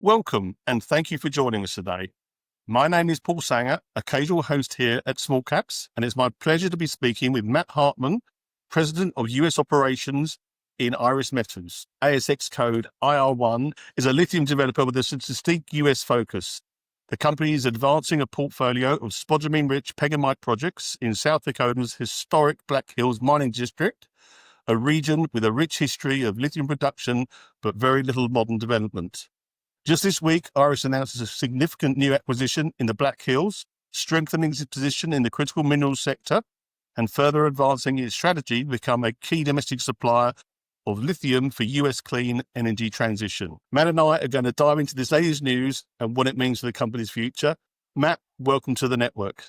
Welcome, and thank you for joining us today. My name is Paul Sanger, occasional host here at SmallCaps, and it's my pleasure to be speaking with Matt Hartmann, President of US Operations in Iris Metals. ASX code IR1 is a lithium developer with a distinct US focus. The company is advancing a portfolio of spodumene-rich pegmatite projects in South Dakota's historic Black Hills mining district, a region with a rich history of lithium production, but very little modern development. Just this week, Iris announces a significant new acquisition in the Black Hills, strengthening its position in the critical minerals sector and further advancing its strategy to become a key domestic supplier of lithium for US clean energy transition. Matt and I are going to dive into this latest news and what it means for the company's future. Matt, welcome to the network.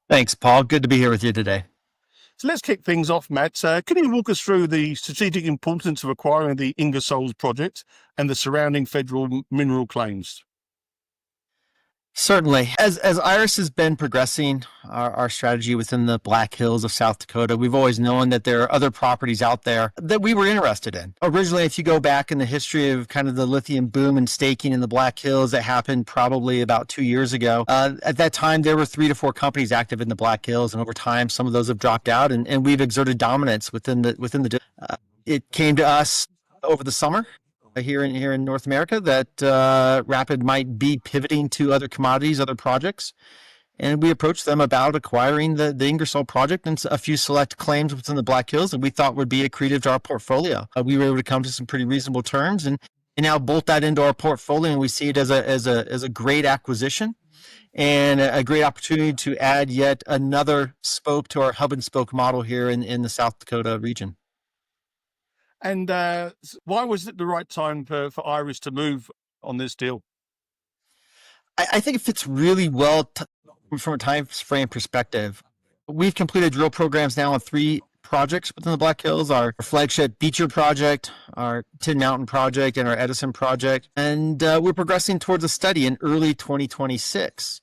Thanks, Paul. Good to be here with you today. So let's kick things off, Matt. Can you walk us through the strategic importance of acquiring the Ingersoll project and the surrounding federal mineral claims? Certainly. As Iris has been progressing our strategy within the Black Hills of South Dakota, we've always known that there are other properties out there that we were interested in. Originally, if you go back in the history of kind of the lithium boom and staking in the Black Hills that happened probably about 2 years ago, at that time, there were 3 to 4 companies active in the Black Hills. And over time, some of those have dropped out and we've exerted dominance within the it came to us over the summer here in North America that Rapid might be pivoting to other commodities, other projects. And we approached them about acquiring the Ingersoll project and a few select claims within the Black Hills, and we thought would be accretive to our portfolio. We were able to come to some pretty reasonable terms and now bolt that into our portfolio, and we see it as a great acquisition and a great opportunity to add yet another spoke to our hub and spoke model here in the South Dakota region. And why was it the right time for Iris to move on this deal? I think it fits really well from a time frame perspective. We've completed drill programs now on 3 projects within the Black Hills, our flagship Beecher project, our Tin Mountain project, and our Edison project. And we're progressing towards a study in early 2026.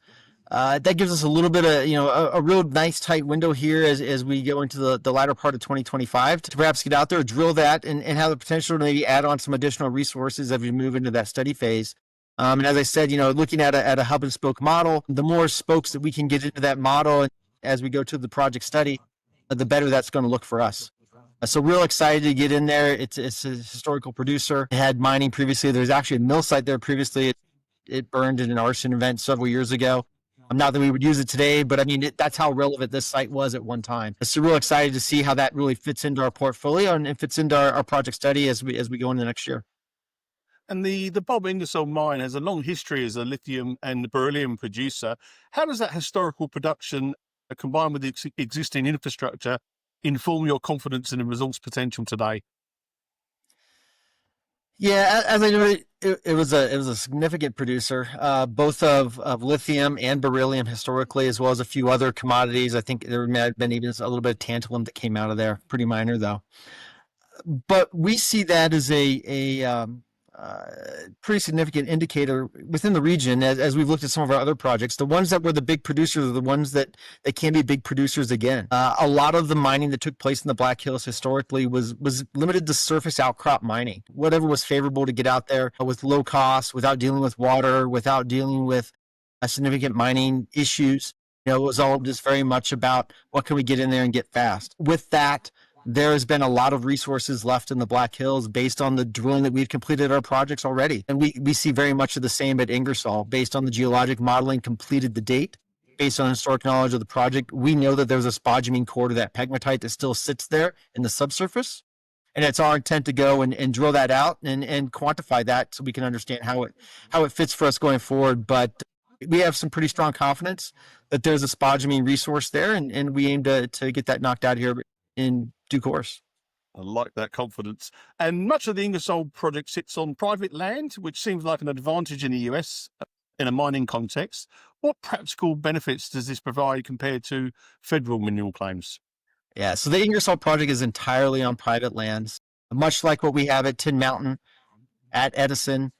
That gives us a little bit of, a real nice tight window here as we go into the latter part of 2025 to perhaps get out there, drill that, and have the potential to maybe add on some additional resources as we move into that study phase. And as I said, looking at a hub and spoke model, the more spokes that we can get into that model as we go to the project study, the better that's going to look for us. So real excited to get in there. It's a historical producer. It had mining previously. There's actually a mill site there previously. It burned in an arson event several years ago. Not that we would use it today, but I mean, that's how relevant this site was at one time. So real excited to see how that really fits into our portfolio and fits into our project study as we go into next year. And the Bob Ingersoll mine has a long history as a lithium and beryllium producer. How does that historical production, combined with the existing infrastructure, inform your confidence in the resource potential today? Yeah, as I noted, it was a significant producer, both of lithium and beryllium historically, as well as a few other commodities. I think there may have been even a little bit of tantalum that came out of there, pretty minor though. But we see that as a pretty significant indicator within the region as we've looked at some of our other projects. The ones that were the big producers are the ones that can be big producers again. A lot of the mining that took place in the Black Hills historically was limited to surface outcrop mining. Whatever was favorable to get out there with low cost, without dealing with water, without dealing with significant mining issues. It was all just very much about what can we get in there and get fast. With that, there has been a lot of resources left in the Black Hills based on the drilling that we've completed our projects already. And we see very much of the same at Ingersoll based on the geologic modeling completed to date. Based on historic knowledge of the project, we know that there's a spodumene core to that pegmatite that still sits there in the subsurface. And it's our intent to go and drill that out and quantify that so we can understand how it fits for us going forward. But we have some pretty strong confidence that there's a spodumene resource there, and we aim to get that knocked out here in due course. I like that confidence. And much of the Ingersoll project sits on private land, which seems like an advantage in the US in a mining context. What practical benefits does this provide compared to federal mineral claims? Yeah, so the Ingersoll project is entirely on private lands, much like what we have at Tin Mountain, at Edison,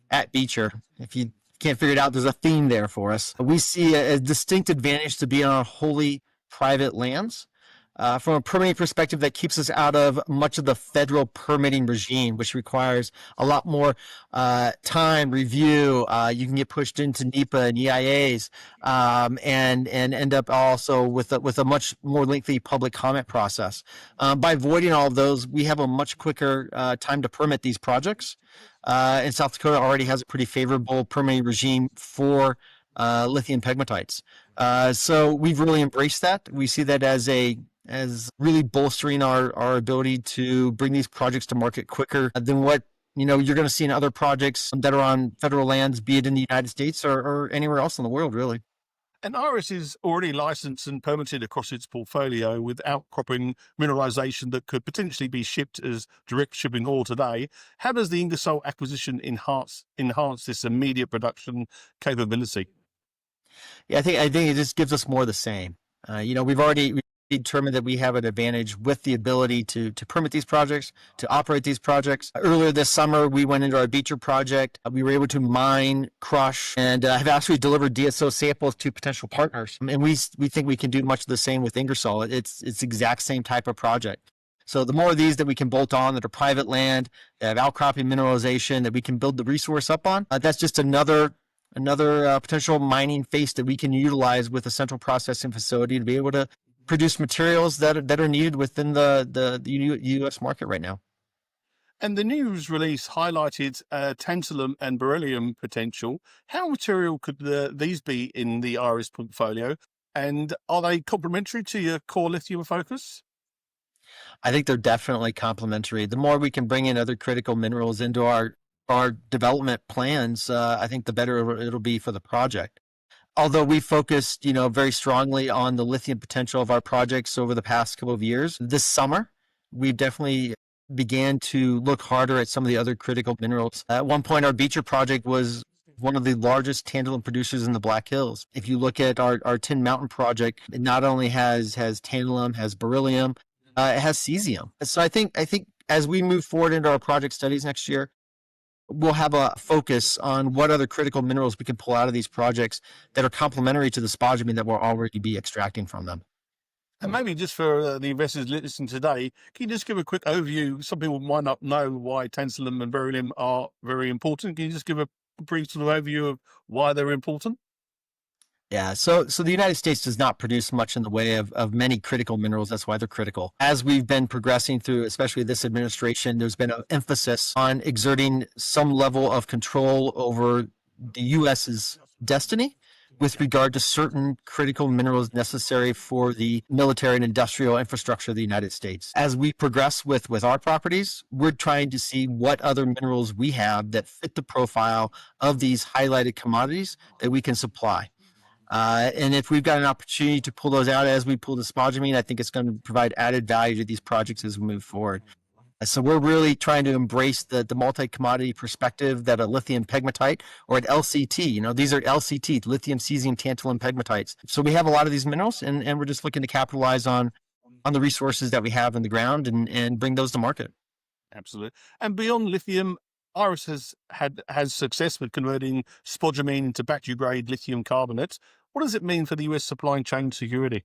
at Beecher. If you can't figure it out, there's a theme there for us. We see a distinct advantage to be on wholly private lands. from a permitting perspective, that keeps us out of much of the federal permitting regime, which requires a lot more time, review. You can get pushed into NEPA and EIAs, and end up also with a much more lengthy public comment process. By avoiding all of those, we have a much quicker time to permit these projects. And South Dakota already has a pretty favorable permitting regime for lithium pegmatites. So we've really embraced that. We see that as really bolstering our ability to bring these projects to market quicker than what you're going to see in other projects that are on federal lands, be it in the United States or anywhere else in the world, really. And Iris is already licensed and permitted across its portfolio with outcropping mineralization that could potentially be shipped as direct shipping ore today. How does the Ingersoll acquisition enhance this immediate production capability? Yeah, I think it just gives us more of the same. We've already determined that we have an advantage with the ability to permit these projects, to operate these projects. Earlier this summer, we went into our Beecher project. We were able to mine, crush, and have actually delivered DSO samples to potential partners. And we think we can do much of the same with Ingersoll. It's the exact same type of project. So the more of these that we can bolt on that are private land, that have outcropping mineralization, that we can build the resource up on, that's just another potential mining face that we can utilize with a central processing facility to be able to produce materials that are needed within the U.S. market right now. And the news release highlighted tantalum and beryllium potential. How material could these be in the Iris portfolio? And are they complementary to your core lithium focus? I think they're definitely complementary. The more we can bring in other critical minerals into our development plans, I think the better it'll be for the project. Although we focused, very strongly on the lithium potential of our projects over the past couple of years, this summer, we've definitely began to look harder at some of the other critical minerals. At one point, our Beecher project was one of the largest tantalum producers in the Black Hills. If you look at our Tin Mountain project, it not only has tantalum, has beryllium, it has cesium. So I think as we move forward into our project studies next year, we'll have a focus on what other critical minerals we can pull out of these projects that are complementary to the spodumene that we'll already be extracting from them. And maybe just for the investors listening today, can you just give a quick overview? Some people might not know why tantalum and beryllium are very important. Can you just give a brief sort of overview of why they're important? Yeah, so the United States does not produce much in the way of many critical minerals. That's why they're critical. As we've been progressing through, especially this administration, there's been an emphasis on exerting some level of control over the U.S.'s destiny with regard to certain critical minerals necessary for the military and industrial infrastructure of the United States. As we progress with our properties, we're trying to see what other minerals we have that fit the profile of these highlighted commodities that we can supply. And if we've got an opportunity to pull those out as we pull the spodumene, I think it's going to provide added value to these projects as we move forward. So we're really trying to embrace the multi-commodity perspective that a lithium pegmatite or an LCT, these are LCT, lithium, cesium, tantalum pegmatites. So we have a lot of these minerals and we're just looking to capitalize on the resources that we have in the ground and bring those to market. Absolutely. And beyond lithium, Iris has success with converting spodumene into battery-grade lithium carbonate. What does it mean for the US supply chain security?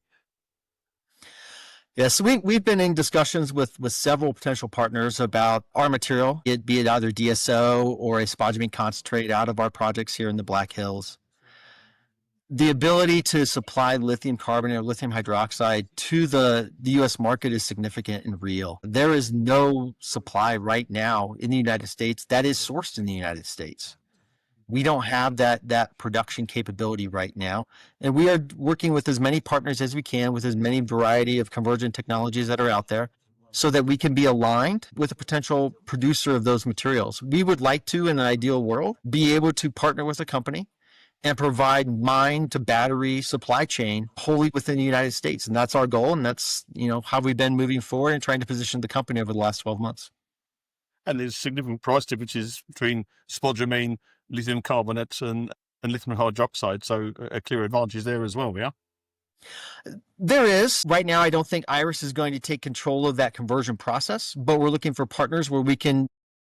Yeah, so we've been in discussions with several potential partners about our material, be it either DSO or a spodumene concentrate out of our projects here in the Black Hills. The ability to supply lithium carbonate or lithium hydroxide to the U.S. market is significant and real. There is no supply right now in the United States that is sourced in the United States. We don't have that production capability right now. And we are working with as many partners as we can with as many variety of convergent technologies that are out there so that we can be aligned with a potential producer of those materials. We would like to, in an ideal world, be able to partner with a company and provide mine to battery supply chain wholly within the United States. And that's our goal. And that's, how we've been moving forward and trying to position the company over the last 12 months. And there's significant price differences between spodumene, lithium carbonate and lithium hydroxide. So a clear advantage there as well, yeah? There is. Right now, I don't think Iris is going to take control of that conversion process, but we're looking for partners where we can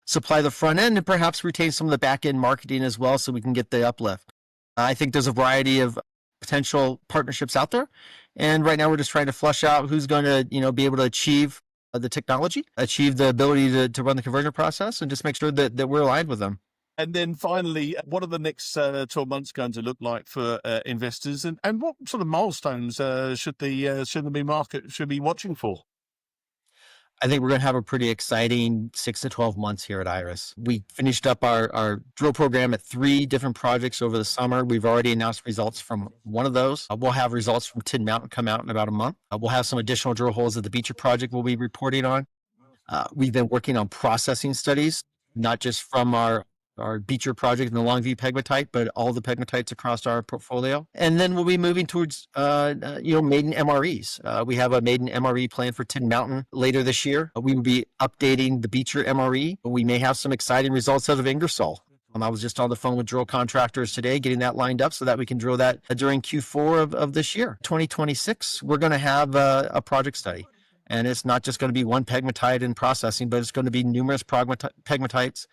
supply the front end and perhaps retain some of the back end marketing as well so we can get the uplift. I think there's a variety of potential partnerships out there. And right now we're just trying to flush out who's going to, be able to achieve the technology, achieve the ability to run the conversion process, and just make sure that we're aligned with them. And then finally, what are the next 12 months going to look like for investors, and what sort of milestones should the market be watching for? I think we're going to have a pretty exciting 6 to 12 months here at Iris. We finished up our drill program at 3 different projects over the summer. We've already announced results from one of those. We'll have results from Tin Mountain come out in about a month. We'll have some additional drill holes at the Beecher project we'll be reporting on. We've been working on processing studies, not just from our Beecher project and the Longview pegmatite, but all the pegmatites across our portfolio. And then we'll be moving towards, maiden MREs. We have a maiden MRE plan for Tin Mountain later this year. We will be updating the Beecher MRE. We may have some exciting results out of Ingersoll. I was just on the phone with drill contractors today, getting that lined up so that we can drill that during Q4 of this year. 2026, we're going to have a project study. And it's not just going to be one pegmatite in processing, but it's going to be numerous pegmatites.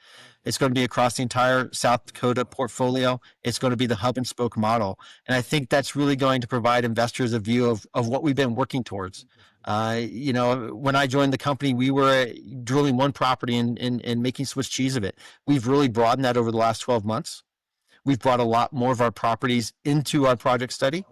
It's going to be across the entire South Dakota portfolio. It's going to be the hub and spoke model. And I think that's really going to provide investors a view of what we've been working towards. When I joined the company, we were drilling one property and making Swiss cheese of it. We've really broadened that over the last 12 months. We've brought a lot more of our properties into our project study.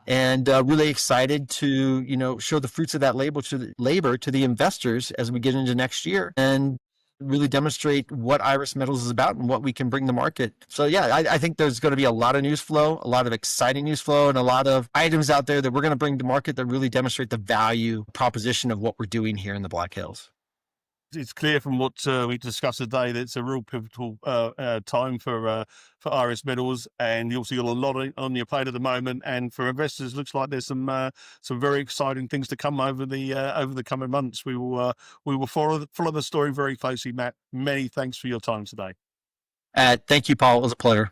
And really excited to, show the fruits of that labor to the investors as we get into next year and really demonstrate what Iris Metals is about and what we can bring to market. So yeah, I think there's going to be a lot of news flow, a lot of exciting news flow, and a lot of items out there that we're going to bring to market that really demonstrate the value proposition of what we're doing here in the Black Hills. It's clear from what we discussed today that it's a real pivotal time for Iris Metals, and you also got a lot on your plate at the moment. And for investors, looks like there's some very exciting things to come over the coming months. We will follow the story very closely. Matt, many thanks for your time today. Thank you, Paul. It was a pleasure.